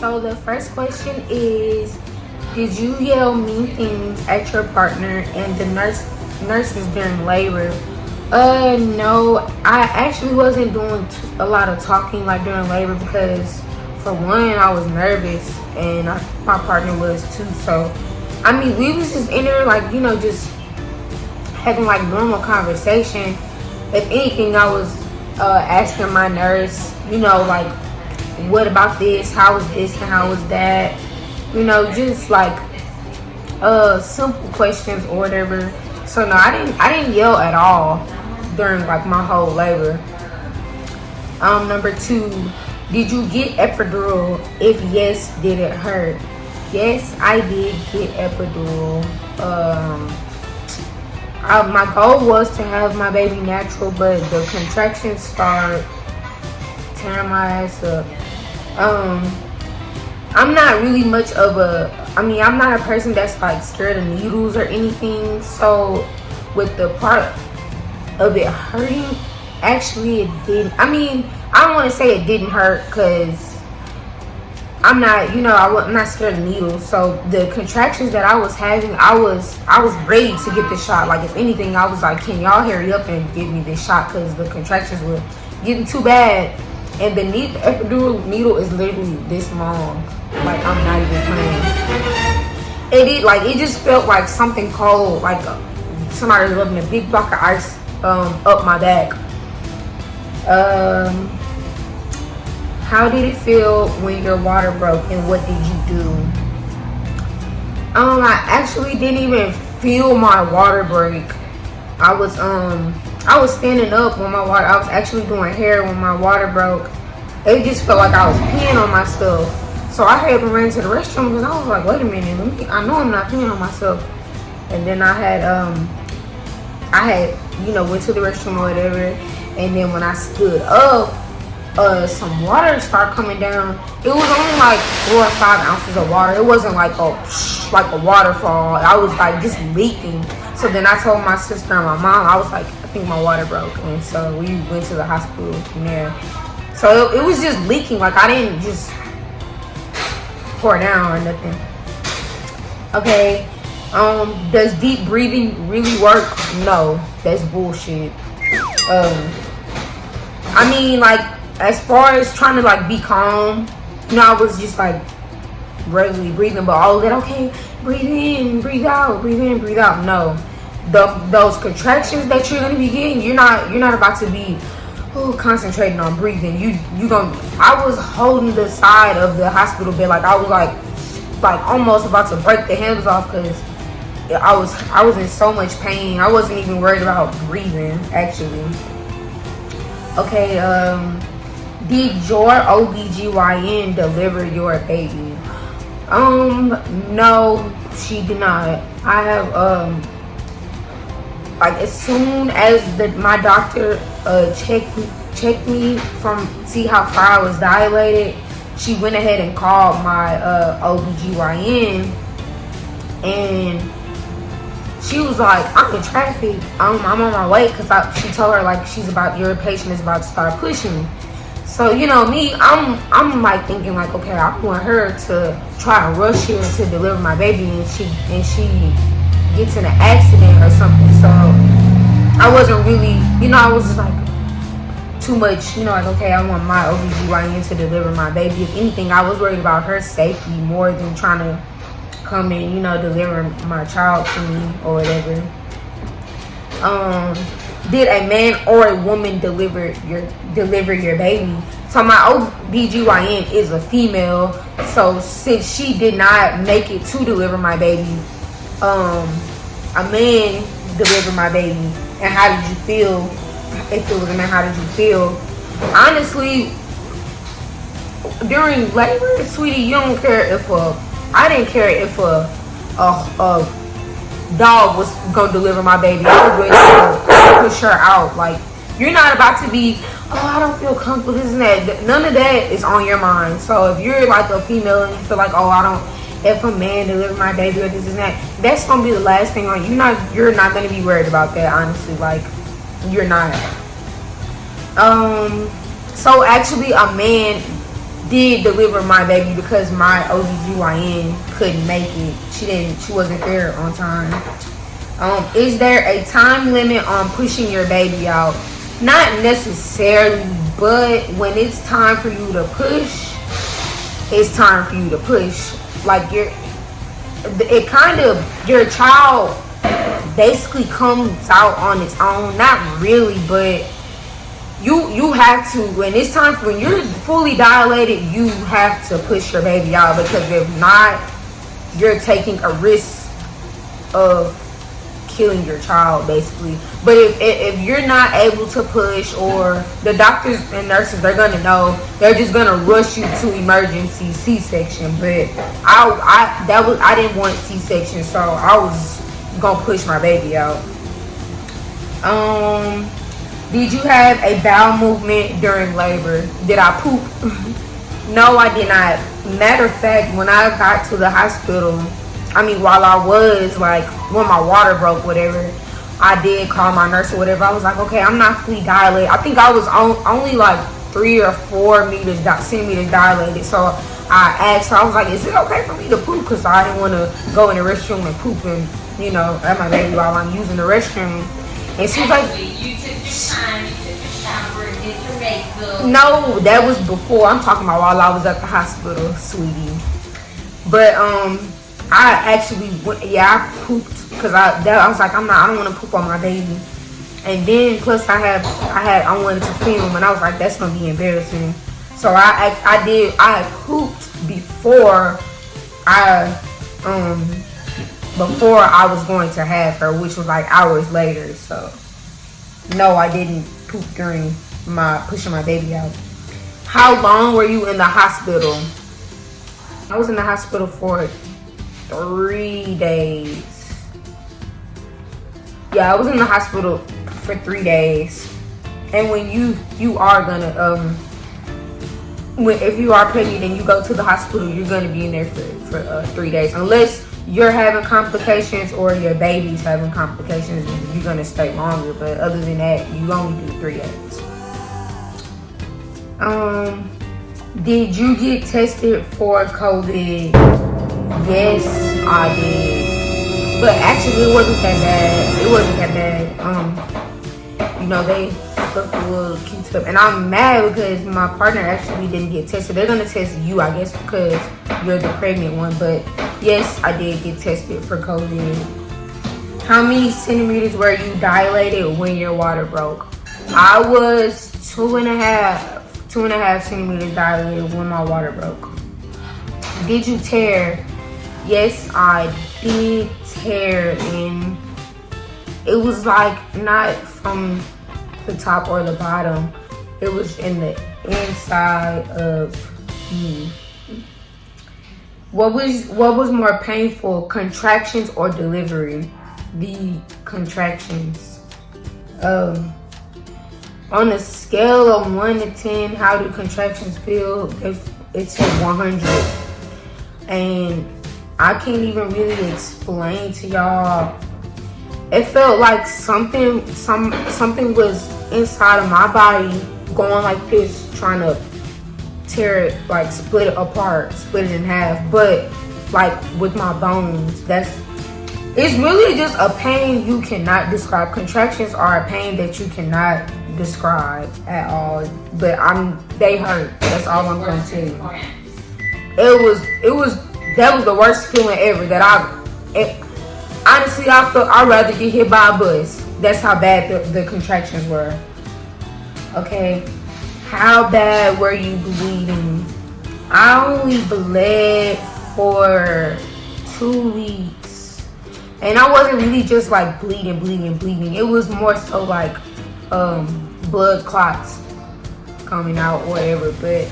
So the first question is, did you yell mean things at your partner and the nurses during labor? No, I actually wasn't doing a lot of talking like during labor because for one, I was nervous and my partner was too. So, I mean, we was just in there like, just having like normal conversation. If anything, I was asking my nurse, like, what about this? How was this and how was that? Just like simple questions or whatever. So no, I didn't yell at all during like my whole labor. Number 2, did you get epidural? If yes, did it hurt? Yes, I did get epidural. My goal was to have my baby natural, but the contractions start tearing my ass up. I'm not really much of I'm not a person that's like scared of needles or anything. So with the part of it hurting, actually it didn't. I don't want to say it didn't hurt because I'm not, I'm not scared of needles. So the contractions that I was having, I was ready to get the shot. Like if anything, I was like, can y'all hurry up and give me this shot because the contractions were getting too bad. And the epidural needle is literally this long. Like I'm not even playing. It just felt like something cold, like somebody rubbing a big block of ice up my back. How did it feel when your water broke and what did you do? I actually didn't even feel my water break. I was standing up when my water, I was actually doing hair when my water broke. It just felt like I was peeing on myself. So I had to run to the restroom because I was like, wait a minute, I know I'm not peeing on myself. And then I had went to the restroom or whatever. And then when I stood up, some water started coming down. It was only like 4 or 5 ounces of water. It wasn't like a waterfall. I was like just leaking. So then I told my sister and my mom, I was like, I think my water broke. And so we went to the hospital from there. So it was just leaking. Like I didn't just pour down or nothing. Okay. Does deep breathing really work? No, that's bullshit. Like as far as trying to like be calm, I was just like regularly breathing, but all of that, okay, breathe in, breathe out, breathe in, breathe out. No, those contractions that you're gonna be getting, you're not about to be concentrating on breathing. I was holding the side of the hospital bed, like I was like almost about to break the handles off because I was in so much pain. I wasn't even worried about breathing actually. Okay, did your OBGYN deliver your baby? No, she did not. I have like as soon as my doctor checked me from see how far I was dilated, she went ahead and called my OBGYN, and she was like, I'm in traffic, I'm on my way, because she told her like your patient is about to start pushing. So me, I'm like thinking like, okay, I want her to try to rush here to deliver my baby, and she gets in an accident or something. So I wasn't really, I was just like too much, like, okay, I want my OBGYN to deliver my baby. If anything, I was worried about her safety more than trying to come and deliver my child to me or whatever. Did a man or a woman deliver your baby? So my OBGYN is a female, so since she did not make it to deliver my baby, a man delivered my baby. And how did you feel? If it was a man, how did you feel? Honestly, during labor, sweetie, you don't care if I didn't care if a dog was gonna deliver my baby. I was ready to push her out. Like, you're not about to be, I don't feel comfortable, this and that. None of that is on your mind. So if you're like a female and you feel like, if a man deliver my baby or this and that, that's gonna be the last thing on you. You're not gonna be worried about that, honestly. Like, you're not. So actually a man did deliver my baby because my OBGYN couldn't make it. She wasn't there on time. Is there a time limit on pushing your baby out? Not necessarily, but when it's time for you to push, it's time for you to push. Like your child basically comes out on its own. Not really, but you have to, when it's time for, when you're fully dilated, you have to push your baby out, because if not, you're taking a risk of killing your child basically. But if you're not able to push, or the doctors and nurses, they're gonna know, they're just gonna rush you to emergency C-section. But I didn't want C-section, so I was gonna push my baby out. Did you have a bowel movement during labor? Did I poop? No, I did not. Matter of fact, when I got to the hospital, while I was like, when my water broke, whatever, I did call my nurse or whatever. I was like, okay, I'm not fully dilated. I think I was only like 3 or 4 centimeters dilated. So I asked her, I was like, is it okay for me to poop? Because I didn't want to go in the restroom and poop and, at my baby while I'm using the restroom. And she was like, you took your time, you took your shower, did your makeup. No, that was before. I'm talking about while I was at the hospital, sweetie. But I actually went, I pooped, because I was like, I don't want to poop on my baby. And then plus I wanted to film, and I was like, that's gonna be embarrassing. So I pooped before I was going to have her, which was like hours later. So no, I didn't poop during my pushing my baby out. How long were you in the hospital? I was in the hospital for 3 days. Yeah, I was in the hospital for 3 days. And when you are gonna if you are pregnant and you go to the hospital, you're gonna be in there for 3 days, unless you're having complications or your baby's having complications, and you're gonna stay longer. But other than that, you only do 3 days. Did you get tested for COVID? Yes, I did. But actually, it wasn't that bad. They stuck a little Q-tip. And I'm mad because my partner actually didn't get tested. They're going to test you, I guess, because you're the pregnant one. But yes, I did get tested for COVID. How many centimeters were you dilated when your water broke? I was 2.5 centimeters dilated when my water broke. Did you tear? Yes, I did tear, and it was like not from the top or the bottom. It was in the inside of me. What was more painful, contractions or delivery? The contractions. On a scale of 1 to 10, how do contractions feel? It's a 100, and I can't even really explain to y'all. It felt like something was inside of my body going like this, trying to tear it, like split it apart, split it in half. But like with my bones, it's really just a pain you cannot describe. Contractions are a pain that you cannot describe at all. But they hurt. That's all I'm gonna tell you. That was the worst feeling ever. Honestly, I felt I'd rather get hit by a bus. That's how bad the contractions were. Okay, how bad were you bleeding? I only bled for 2 weeks, and I wasn't really just like bleeding. It was more so like blood clots coming out or whatever. But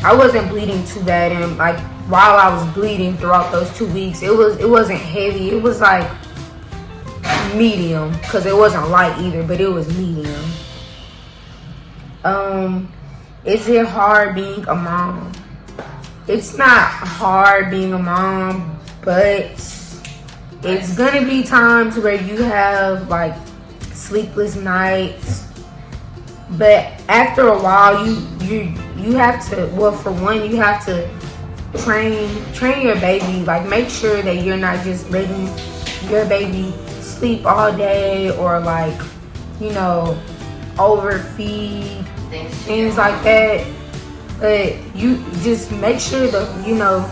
I wasn't bleeding too bad, and like while I was bleeding throughout those 2 weeks, it wasn't heavy. It was like medium, because it wasn't light either, but it was medium. Is it hard being a mom? It's not hard being a mom, but it's gonna be times where you have like sleepless nights. But after a while, you have to, well, for one, you have to train your baby. Like, make sure that you're not just letting your baby sleep all day, or like, you know, overfeed, things like that. But you just make sure that, you know,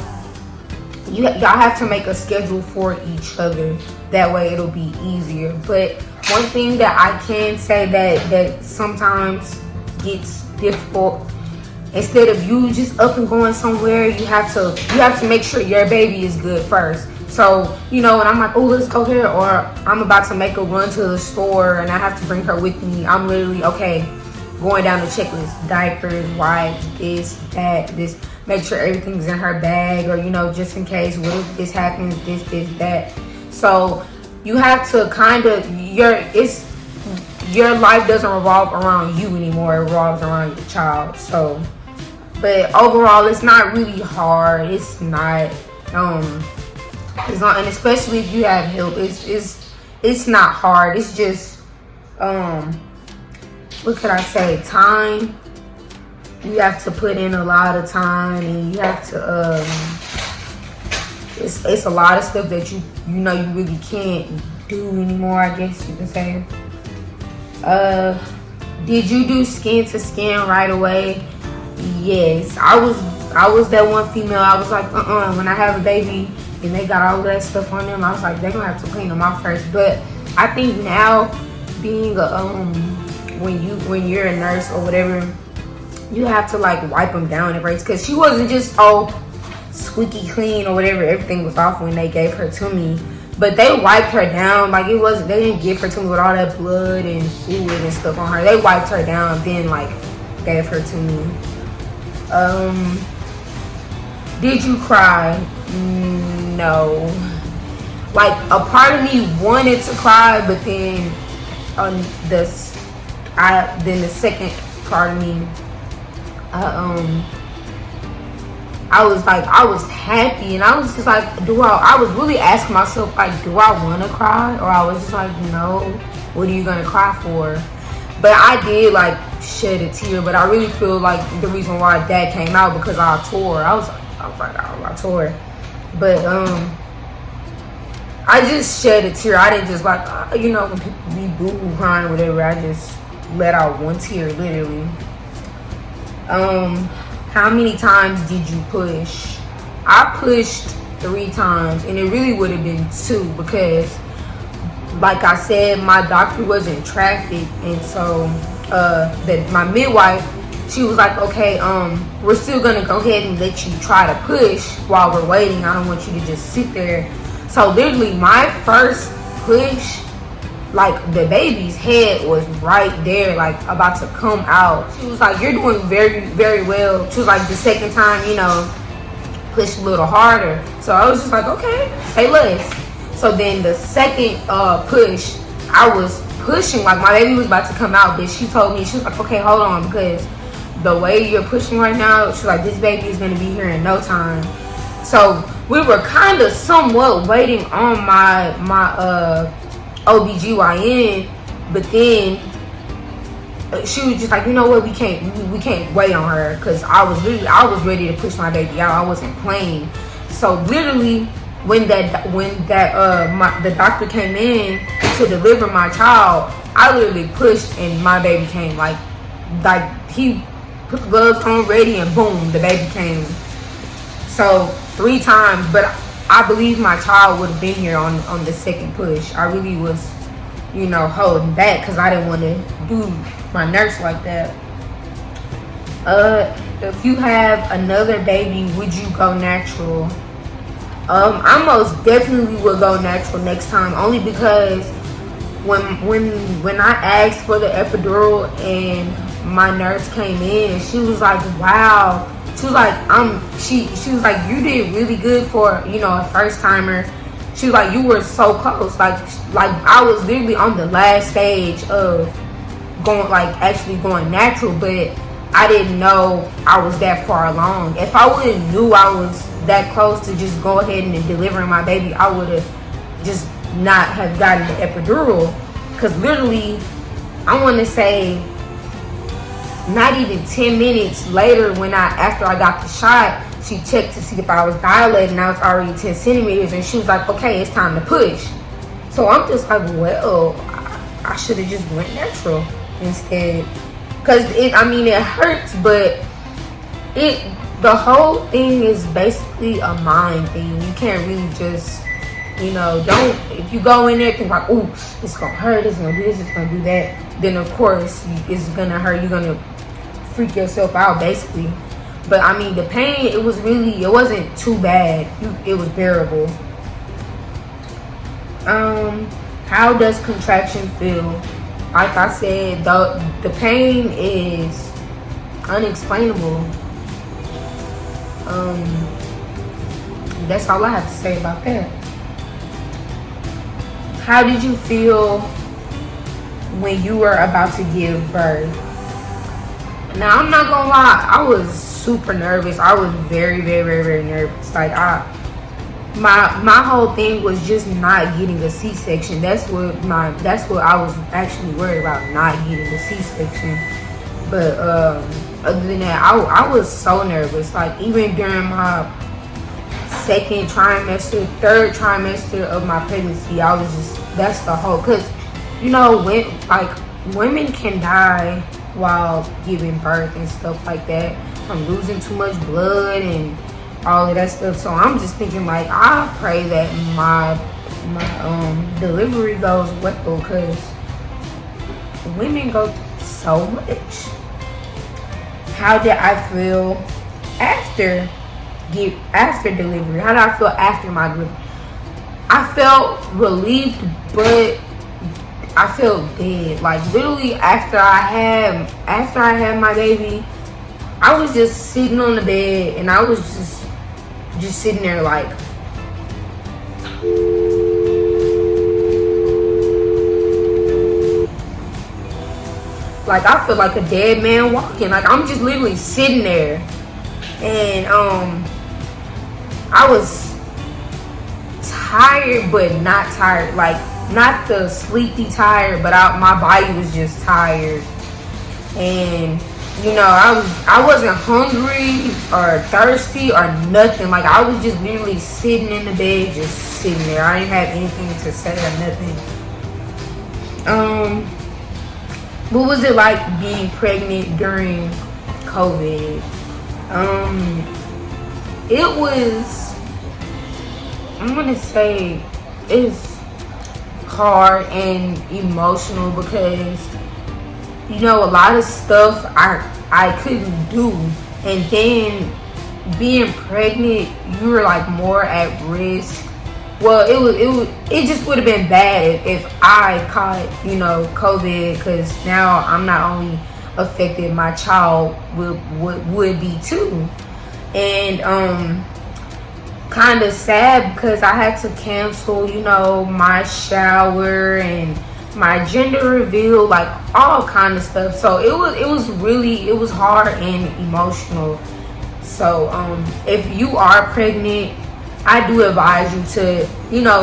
y'all have to make a schedule for each other. That way it'll be easier. But one thing that I can say that sometimes gets difficult, instead of you just up and going somewhere, you have to make sure your baby is good first. So, you know, when I'm like, oh, let's go here, or I'm about to make a run to the store and I have to bring her with me, I'm literally, okay, going down the checklist: diapers, wipes, this, that, this. Make sure everything's in her bag, or, you know, just in case, what if this happens, this, that. So you have to kind of, your life doesn't revolve around you anymore. It revolves around your child. So, but overall, it's not really hard. It's not, and especially if you have help, it's not hard. It's just, what could I say? Time. You have to put in a lot of time, and you have to, it's a lot of stuff that you know you really can't do anymore, I guess you can say. Did you do skin to skin right away? Yes, I was that one female. I was like, when I have a baby and they got all of that stuff on them, I was like, they're gonna have to clean them off first. But I think now, being a when you're a nurse or whatever, you have to like wipe them down at first, because she wasn't just all squeaky clean or whatever. Everything was off when they gave her to me, but they wiped her down. Like, they didn't give her to me with all that blood and fluid and stuff on her. They wiped her down, then like gave her to me. Did you cry? No. Like, a part of me wanted to cry, but then then the second part of me, I was happy, and I was just like, I was really asking myself, like, do I want to cry? Or I was just like, no, what are you going to cry for? But I did, like, shed a tear, but I really feel like the reason why that came out, because I tore. I was like, oh, I tore. But, I just shed a tear. I didn't just, like, you know, when people be boo-hoo crying or whatever, I just let out one tear, literally. How many times did you push? I pushed 3 times, and it really would have been 2, because, like I said, my doctor was in traffic, and so my midwife, she was like, okay, we're still gonna go ahead and let you try to push while we're waiting. I don't want you to just sit there. So literally, my first push, like, the baby's head was right there, like, about to come out. She was like, you're doing very, very well. She was like, the second time, you know, push a little harder. So I was just like, okay, say less. So then the second push, I was pushing, like, my baby was about to come out, but she told me, she was like, okay, hold on, because the way you're pushing right now, she's like, this baby is going to be here in no time. So we were kind of somewhat waiting on my OBGYN, but then she was just like, you know what, we can't wait on her, because I was ready to push my baby out. I wasn't playing. So literally, when the doctor came in to deliver my child, I literally pushed and my baby came. Like he put the gloves on ready, and boom, the baby came. So 3 times, but I believe my child would have been here on the second push. I really was, you know, holding back because I didn't want to do my nurse like that. If you have another baby, would you go natural? I most definitely would go natural next time, only because when I asked for the epidural and my nurse came in, she was like, wow. She was like, she was like, you did really good for, you know, a first timer. She was like, you were so close. Like I was literally on the last stage of actually going natural, but I didn't know I was that far along. If I would have knew I was that close to just go ahead and delivering my baby, I would have just not have gotten the epidural. Because literally, I want to say not even 10 minutes later, after I got the shot, she checked to see if I was dilated, and I was already 10 centimeters, and she was like, okay, it's time to push. So I'm just like, well, I should have just went natural instead. Because it hurts, but the whole thing is basically a mind thing. You can't really just, if you go in there thinking like, ooh, it's going to hurt, it's going to do this, it's going to do that, then of course it's going to hurt. You're going to freak yourself out, basically. But the pain, it wasn't too bad. It was bearable. How does contraction feel? Like I said, the pain is unexplainable. That's all I have to say about that. How did you feel when you were about to give birth? Now, I'm not gonna lie, I was super nervous. I was very, very, very, very nervous. Like, my whole thing was just not getting a C-section. That's what I was actually worried about, not getting a C-section. But other than that, I was so nervous. Like, even during my third trimester of my pregnancy, I was just, that's the whole, because women can die while giving birth and stuff like that, from losing too much blood and all of that stuff. So I'm just thinking, like, I pray that my delivery goes well, because women go through so much. How did I feel after delivery? How did I feel after my delivery? I felt relieved, but I felt dead. Like, literally, after I had my baby, I was just sitting on the bed, and I was just sitting there like, I feel like a dead man walking. Like, I'm just literally sitting there, and I was tired, but not tired. Like, not the sleepy tired, but my body was just tired. And I wasn't hungry or thirsty or nothing. Like, I was just literally sitting in the bed, just sitting there. I didn't have anything to say or nothing. What was it like being pregnant during COVID? It was, I'm gonna say, it's hard and emotional, because a lot of stuff I couldn't do, and then being pregnant, you were like more at risk. Well, it just would have been bad if I caught COVID, because now I'm not only affected, my child would be too. And kind of sad, because I had to cancel my shower and my gender reveal, like all kind of stuff. So it was hard and emotional. So if you are pregnant, I do advise you to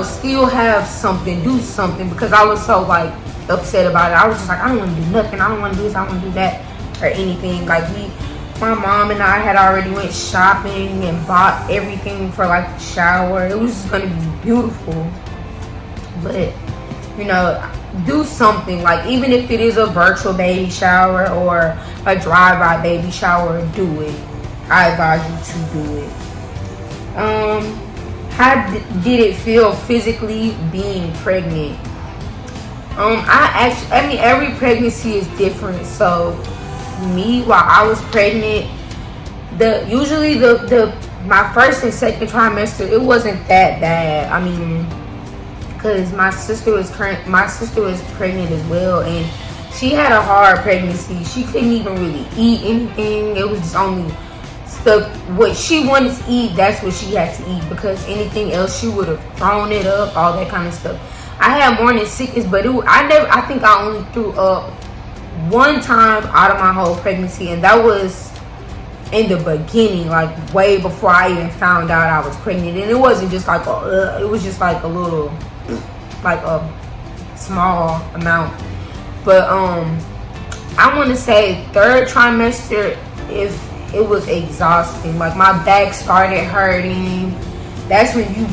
still have something, do something, because I was so like upset about it. I was just like, I don't want to do nothing, I don't want to do this, I don't want to do that or anything. Like, my mom and I had already went shopping and bought everything for like the shower. It was just gonna be beautiful. But do something, like, even if it is a virtual baby shower or a drive-by baby shower, do it. I advise you to do it. How did it feel physically being pregnant? Every pregnancy is different. So me, while I was pregnant, usually my first and second trimester, it wasn't that bad. Because my sister was pregnant as well, and she had a hard pregnancy. She couldn't even really eat anything. It was just only stuff what she wanted to eat, that's what she had to eat, because anything else she would have thrown it up, all that kind of stuff. I had morning sickness, but I think I only threw up one time out of my whole pregnancy, and that was in the beginning, like way before I even found out I was pregnant. And it wasn't just like it was just like a little, like a small amount. But I want to say third trimester, if it was exhausting. Like my back started hurting. That's when you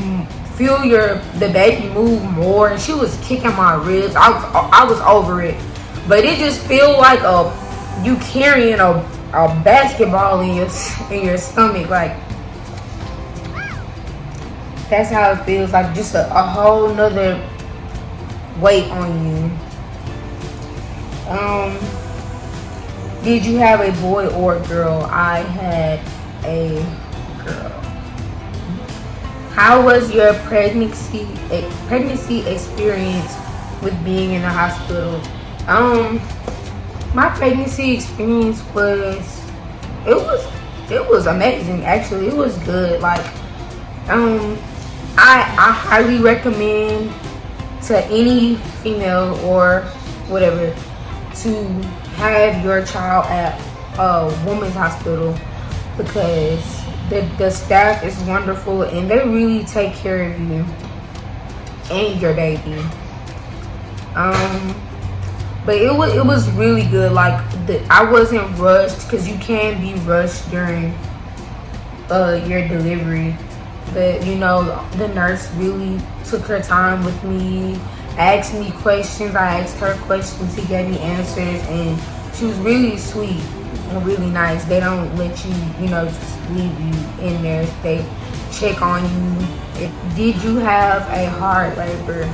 feel the baby move more, and she was kicking my ribs. I was over it, but it just feel like you carrying a basketball in your stomach. Like that's how it feels. Like just a whole nother weight on you. Did you have a boy or a girl? I had a girl. How was your pregnancy experience with being in the hospital? My pregnancy experience it was amazing. Actually, it was good. Like I highly recommend to any female or whatever to have your child at a woman's hospital, because the staff is wonderful and they really take care of you and your baby. But it was really good. Like I wasn't rushed, because you can be rushed during your delivery. But you know, the nurse really took her time with me, asked me questions, I asked her questions, he gave me answers, and she was really sweet and really nice. They don't let you, just leave you in there. They check on you. Did you have a hard labor?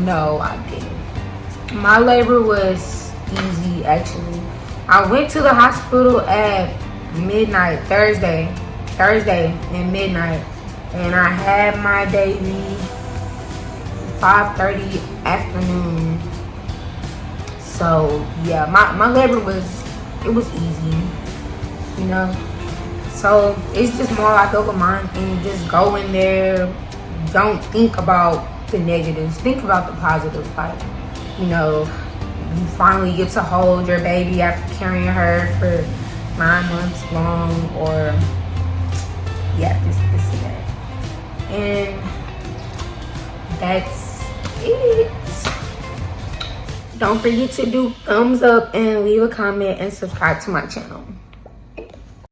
No, I didn't. My labor was easy, actually. I went to the hospital at midnight, Thursday at midnight, and I had my baby 5:30 afternoon. So yeah, my labor was easy, so it's just more like a mind thing. Just go in there, don't think about the negatives, think about the positives. Like, you finally get to hold your baby after carrying her for 9 months long, or this and that. And that's it. Don't forget to do thumbs up and leave a comment and subscribe to my channel.